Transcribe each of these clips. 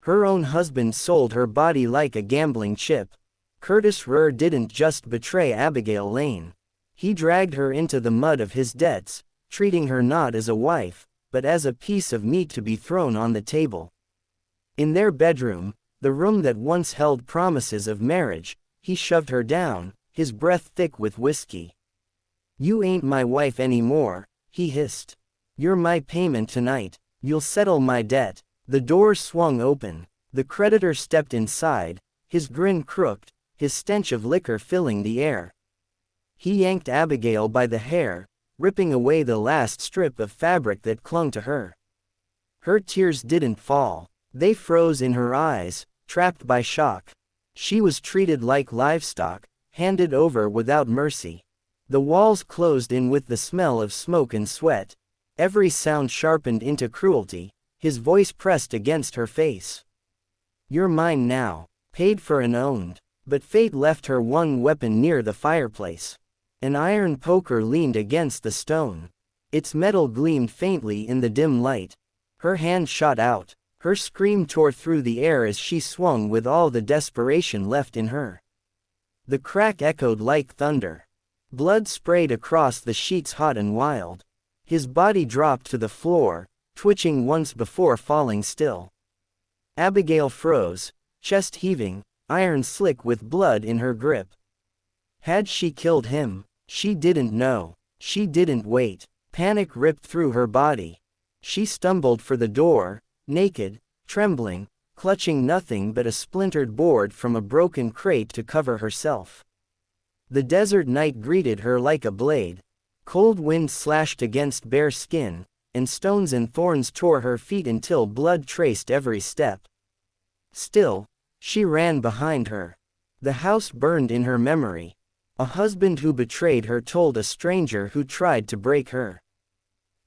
Her own husband sold her body like a gambling chip. Curtis Rurr didn't just betray Abigail Lane. He dragged her into the mud of his debts, treating her not as a wife, but as a piece of meat to be thrown on the table. In their bedroom, the room that once held promises of marriage, he shoved her down, his breath thick with whiskey. "You ain't my wife anymore," he hissed. "You're my payment tonight. You'll settle my debt." The door swung open. The creditor stepped inside, his grin crooked, his stench of liquor filling the air. He yanked Abigail by the hair, ripping away the last strip of fabric that clung to her. Her tears didn't fall. They froze in her eyes, trapped by shock. She was treated like livestock, handed over without mercy. The walls closed in with the smell of smoke and sweat. Every sound sharpened into cruelty, his voice pressed against her face. "You're mine now, paid for and owned." But fate left her one weapon near the fireplace. An iron poker leaned against the stone. Its metal gleamed faintly in the dim light. Her hand shot out. Her scream tore through the air as she swung with all the desperation left in her. The crack echoed like thunder. Blood sprayed across the sheets hot and wild. His body dropped to the floor, twitching once before falling still. Abigail froze, chest heaving, iron slick with blood in her grip. Had she killed him? She didn't know. She didn't wait. Panic ripped through her body. She stumbled for the door, naked, trembling, clutching nothing but a splintered board from a broken crate to cover herself. The desert night greeted her like a blade. Cold wind slashed against bare skin, and stones and thorns tore her feet until blood traced every step. Still, she ran behind her. The house burned in her memory. A husband who betrayed her told a stranger who tried to break her.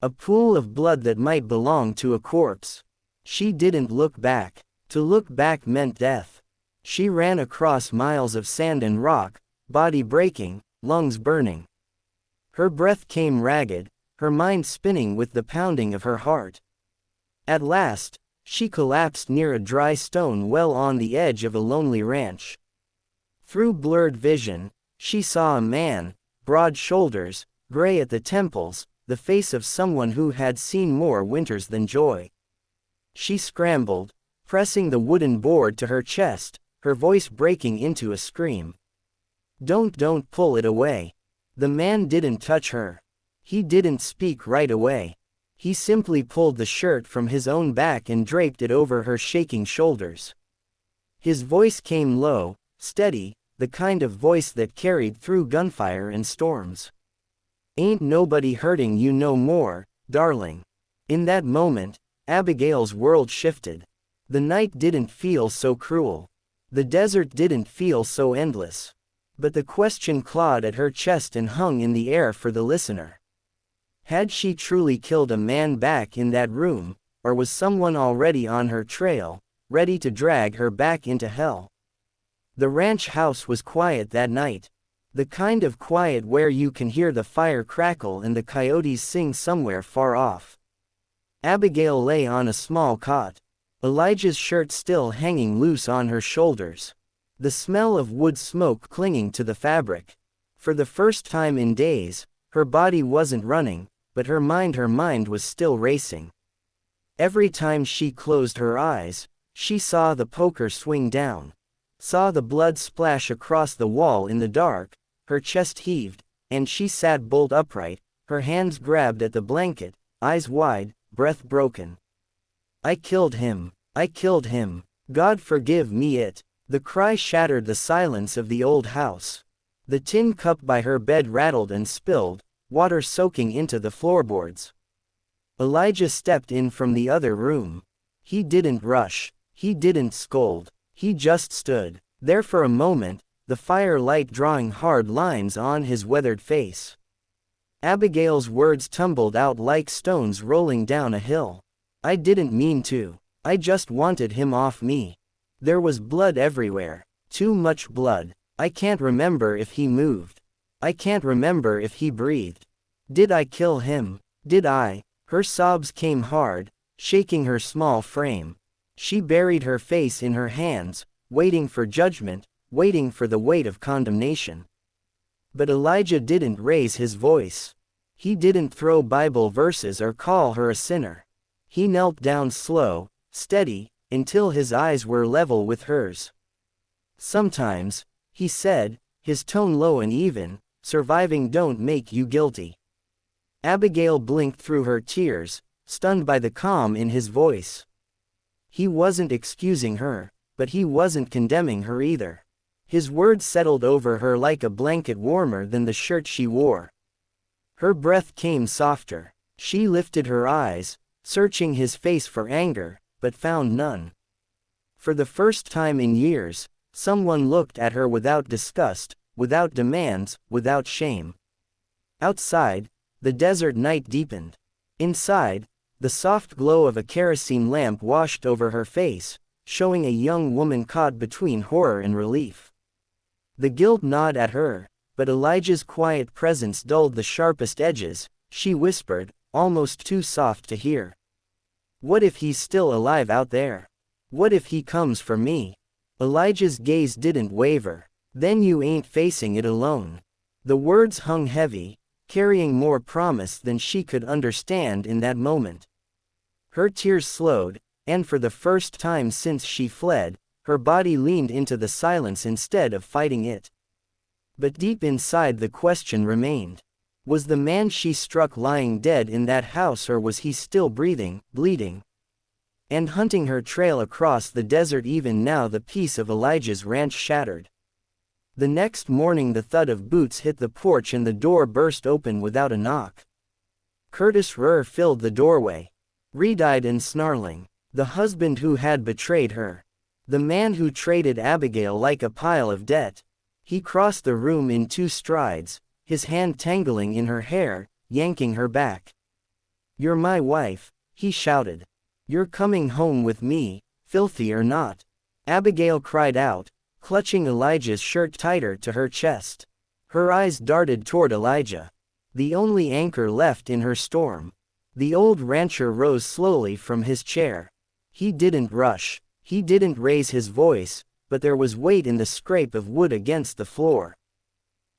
A pool of blood that might belong to a corpse. She didn't look back. To look back meant death. She ran across miles of sand and rock, body breaking, lungs burning. Her breath came ragged, her mind spinning with the pounding of her heart. At last, she collapsed near a dry stone well on the edge of a lonely ranch. Through blurred vision, she saw a man, broad shoulders, gray at the temples, the face of someone who had seen more winters than joy. She scrambled, pressing the wooden board to her chest, her voice breaking into a scream. Don't pull it away." The man didn't touch her. He didn't speak right away. He simply pulled the shirt from his own back and draped it over her shaking shoulders. His voice came low, steady, the kind of voice that carried through gunfire and storms. "Ain't nobody hurting you no more, darling." In that moment, Abigail's world shifted. The night didn't feel so cruel. The desert didn't feel so endless. But the question clawed at her chest and hung in the air for the listener. Had she truly killed a man back in that room, or was someone already on her trail, ready to drag her back into hell? The ranch house was quiet that night. The kind of quiet where you can hear the fire crackle and the coyotes sing somewhere far off. Abigail lay on a small cot. Elijah's shirt still hanging loose on her shoulders. The smell of wood smoke clinging to the fabric. For the first time in days, her body wasn't running, but her mind was still racing. Every time she closed her eyes, she saw the poker swing down. Saw the blood splash across the wall in the dark, her chest heaved, and she sat bolt upright, her hands grabbed at the blanket, eyes wide, breath broken. "I killed him. I killed him. God forgive me it." The cry shattered the silence of the old house. The tin cup by her bed rattled and spilled, water soaking into the floorboards. Elijah stepped in from the other room. He didn't rush. He didn't scold. He just stood there for a moment, the firelight drawing hard lines on his weathered face. Abigail's words tumbled out like stones rolling down a hill. "I didn't mean to. I just wanted him off me. There was blood everywhere. Too much blood. I can't remember if he moved. I can't remember if he breathed. Did I kill him? Did I?" Her sobs came hard, shaking her small frame. She buried her face in her hands, waiting for judgment, waiting for the weight of condemnation. But Elijah didn't raise his voice. He didn't throw Bible verses or call her a sinner. He knelt down slow, steady, until his eyes were level with hers. "Sometimes," he said, his tone low and even, "surviving don't make you guilty." Abigail blinked through her tears, stunned by the calm in his voice. He wasn't excusing her, but he wasn't condemning her either. His words settled over her like a blanket warmer than the shirt she wore. Her breath came softer. She lifted her eyes, searching his face for anger, but found none. For the first time in years, someone looked at her without disgust, without demands, without shame. Outside, the desert night deepened. Inside, the soft glow of a kerosene lamp washed over her face, showing a young woman caught between horror and relief. The guilt gnawed at her, but Elijah's quiet presence dulled the sharpest edges. She whispered, almost too soft to hear. "What if he's still alive out there? What if he comes for me?" Elijah's gaze didn't waver. "Then you ain't facing it alone." The words hung heavy, carrying more promise than she could understand in that moment. Her tears slowed, and for the first time since she fled, her body leaned into the silence instead of fighting it. But deep inside the question remained. Was the man she struck lying dead in that house, or was he still breathing, bleeding, and hunting her trail across the desert? Even now the peace of Elijah's ranch shattered. The next morning the thud of boots hit the porch and the door burst open without a knock. Curtis Rurr filled the doorway, red-eyed and snarling. The husband who had betrayed her. The man who traded Abigail like a pile of debt. He crossed the room in 2 strides, his hand tangling in her hair, yanking her back. "You're my wife," he shouted. "You're coming home with me, filthy or not." Abigail cried out, clutching Elijah's shirt tighter to her chest. Her eyes darted toward Elijah, the only anchor left in her storm. The old rancher rose slowly from his chair. He didn't rush, he didn't raise his voice, but there was weight in the scrape of wood against the floor.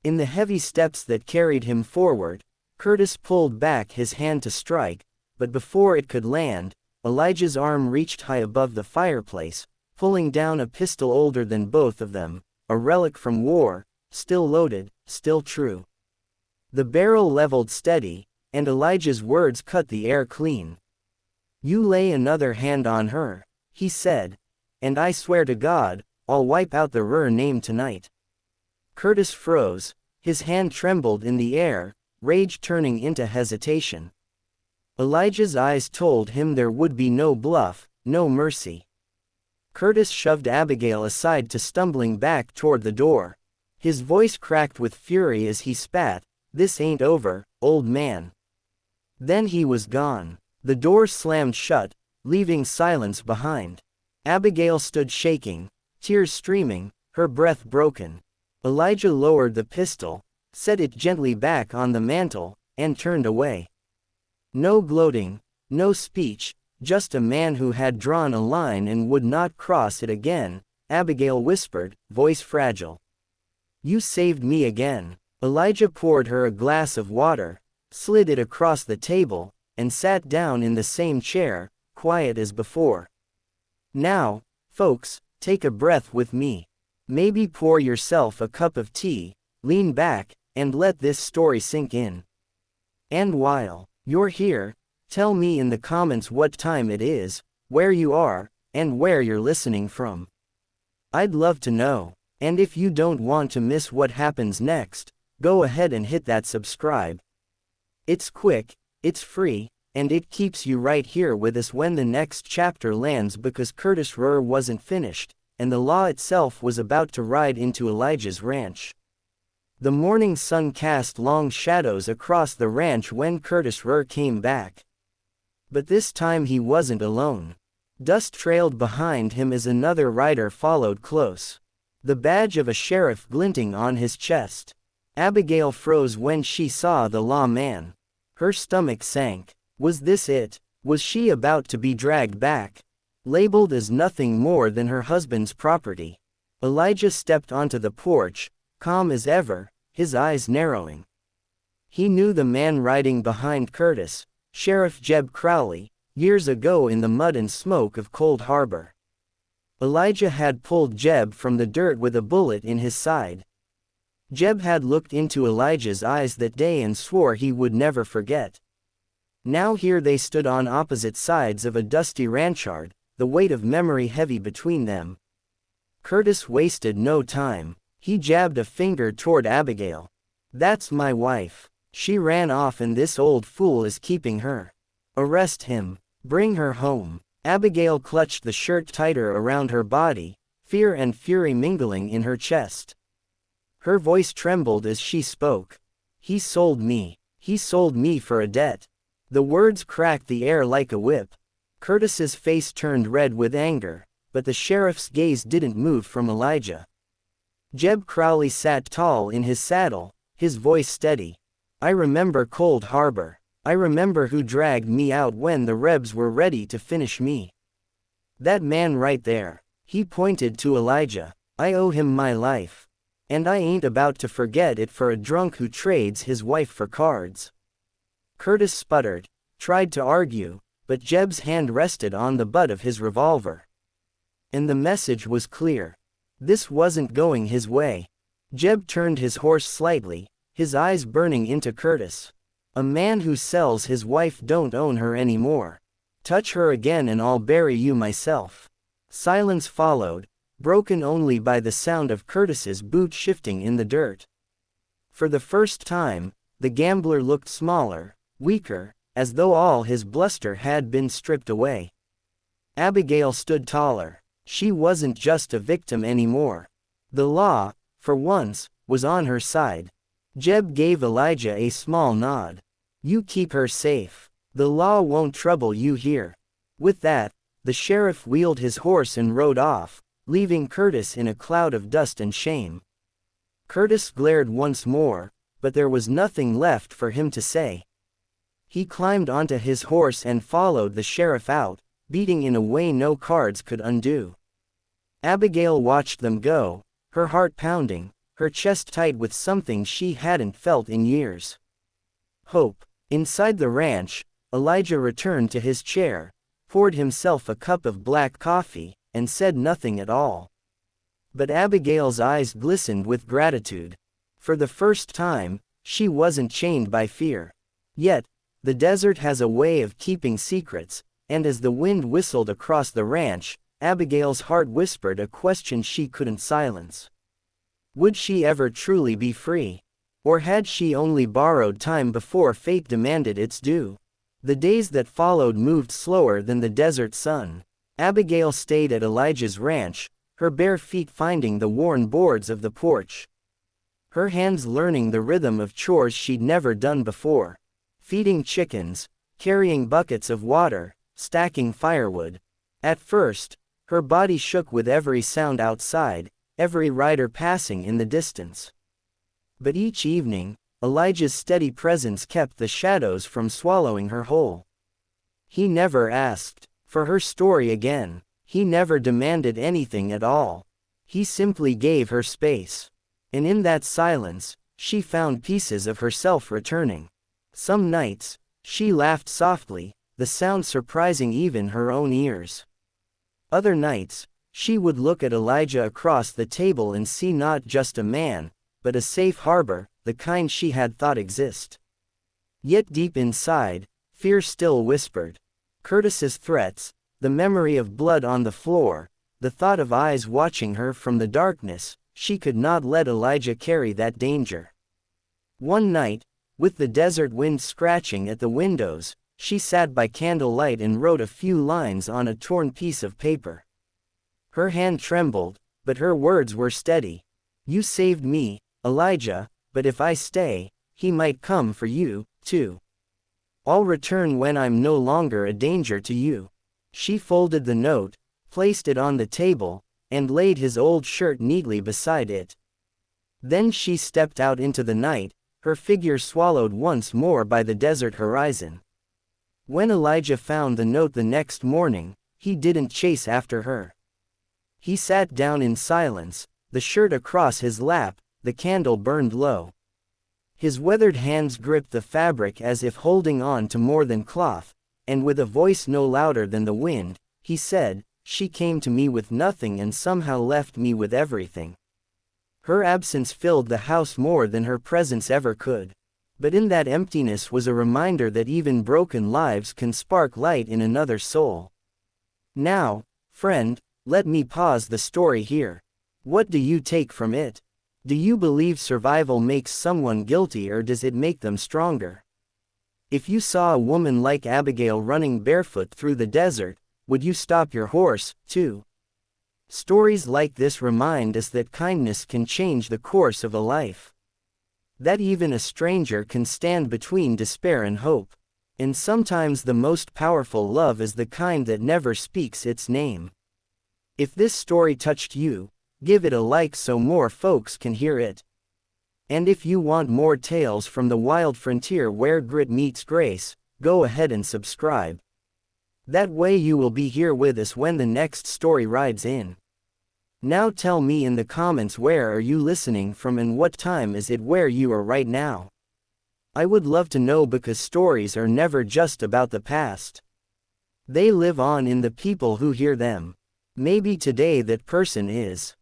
In the heavy steps that carried him forward, Curtis pulled back his hand to strike, but before it could land, Elijah's arm reached high above the fireplace, pulling down a pistol older than both of them, a relic from war, still loaded, still true. The barrel leveled steady, and Elijah's words cut the air clean. "You lay another hand on her," he said, "and I swear to God, I'll wipe out the Rurr name tonight." Curtis froze, his hand trembled in the air, rage turning into hesitation. Elijah's eyes told him there would be no bluff, no mercy. Curtis shoved Abigail aside to stumbling back toward the door. His voice cracked with fury as he spat, "This ain't over, old man." Then he was gone. The door slammed shut, leaving silence behind. Abigail stood shaking, tears streaming, her breath broken. Elijah lowered the pistol, set it gently back on the mantel, and turned away. No gloating, no speech, just a man who had drawn a line and would not cross it again. Abigail whispered, voice fragile. "You saved me again." Elijah poured her a glass of water, slid it across the table, and sat down in the same chair, quiet as before. "Now, folks, take a breath with me. Maybe pour yourself a cup of tea, lean back, and let this story sink in. And while you're here, tell me in the comments what time it is, where you are, and where you're listening from. I'd love to know. And if you don't want to miss what happens next, go ahead and hit that subscribe. It's quick, it's free, and it keeps you right here with us when the next chapter lands, because Curtis Rurr wasn't finished, and the law itself was about to ride into Elijah's ranch. The morning sun cast long shadows across the ranch when Curtis Rurr came back. But this time he wasn't alone. Dust trailed behind him as another rider followed close, the badge of a sheriff glinting on his chest. Abigail froze when she saw the lawman. Her stomach sank. Was this it? Was she about to be dragged back? labeled as nothing more than her husband's property. Elijah stepped onto the porch, calm as ever, his eyes narrowing. He knew the man riding behind Curtis, Sheriff Jeb Crowley, years ago in the mud and smoke of Cold Harbor. Elijah had pulled Jeb from the dirt with a bullet in his side. Jeb had looked into Elijah's eyes that day and swore he would never forget. Now here they stood on opposite sides of a dusty ranchard, the weight of memory heavy between them. Curtis wasted no time. He jabbed a finger toward Abigail. "That's my wife. She ran off and this old fool is keeping her. Arrest him. Bring her home." Abigail clutched the shirt tighter around her body, fear and fury mingling in her chest. Her voice trembled as she spoke. "He sold me. He sold me for a debt." The words cracked the air like a whip. Curtis's face turned red with anger, but the sheriff's gaze didn't move from Elijah. Jeb Crowley sat tall in his saddle, his voice steady. "I remember Cold Harbor. I remember who dragged me out when the Rebs were ready to finish me. That man right there." He pointed to Elijah. "I owe him my life. And I ain't about to forget it for a drunk who trades his wife for cards." Curtis sputtered, tried to argue, but Jeb's hand rested on the butt of his revolver. And the message was clear. This wasn't going his way. Jeb turned his horse slightly, his eyes burning into Curtis. "A man who sells his wife don't own her anymore. Touch her again and I'll bury you myself." Silence followed, broken only by the sound of Curtis's boot shifting in the dirt. For the first time, the gambler looked smaller, weaker, as though all his bluster had been stripped away. Abigail stood taller. She wasn't just a victim anymore. The law, for once, was on her side. Jeb gave Elijah a small nod. "You keep her safe. The law won't trouble you here." With that, the sheriff wheeled his horse and rode off, leaving Curtis in a cloud of dust and shame. Curtis glared once more, but there was nothing left for him to say. He climbed onto his horse and followed the sheriff out, beating in a way no cards could undo. Abigail watched them go, her heart pounding, her chest tight with something she hadn't felt in years. Hope. Inside the ranch, Elijah returned to his chair, poured himself a cup of black coffee, and said nothing at all. But Abigail's eyes glistened with gratitude. For the first time, she wasn't chained by fear. Yet, the desert has a way of keeping secrets, and as the wind whistled across the ranch, Abigail's heart whispered a question she couldn't silence. Would she ever truly be free? Or had she only borrowed time before fate demanded its due? The days that followed moved slower than the desert sun. Abigail stayed at Elijah's ranch, her bare feet finding the worn boards of the porch. Her hands learning the rhythm of chores she'd never done before. Feeding chickens, carrying buckets of water, stacking firewood. At first, her body shook with every sound outside, every rider passing in the distance. But each evening, Elijah's steady presence kept the shadows from swallowing her whole. He never asked for her story again. He never demanded anything at all. He simply gave her space. And in that silence, she found pieces of herself returning. Some nights, she laughed softly, the sound surprising even her own ears. Other nights, she would look at Elijah across the table and see not just a man, but a safe harbor, the kind she had thought exist. Yet deep inside, fear still whispered. Curtis's threats, the memory of blood on the floor, the thought of eyes watching her from the darkness, she could not let Elijah carry that danger. One night, with the desert wind scratching at the windows, she sat by candlelight and wrote a few lines on a torn piece of paper. Her hand trembled, but her words were steady. "You saved me, Elijah, but if I stay, he might come for you, too. I'll return when I'm no longer a danger to you." She folded the note, placed it on the table, and laid his old shirt neatly beside it. Then she stepped out into the night, her figure swallowed once more by the desert horizon. When Elijah found the note the next morning, he didn't chase after her. He sat down in silence, the shirt across his lap, the candle burned low. His weathered hands gripped the fabric as if holding on to more than cloth, and with a voice no louder than the wind, he said, "She came to me with nothing and somehow left me with everything." Her absence filled the house more than her presence ever could. But in that emptiness was a reminder that even broken lives can spark light in another soul. Now, friend, let me pause the story here. What do you take from it? Do you believe survival makes someone guilty, or does it make them stronger? If you saw a woman like Abigail running barefoot through the desert, would you stop your horse, too? Stories like this remind us that kindness can change the course of a life. That even a stranger can stand between despair and hope. And sometimes the most powerful love is the kind that never speaks its name. If this story touched you, give it a like so more folks can hear it. And if you want more tales from the wild frontier where grit meets grace, go ahead and subscribe. That way you will be here with us when the next story rides in. Now tell me in the comments, where are you listening from and what time is it where you are right now? I would love to know, because stories are never just about the past. They live on in the people who hear them. Maybe today that person is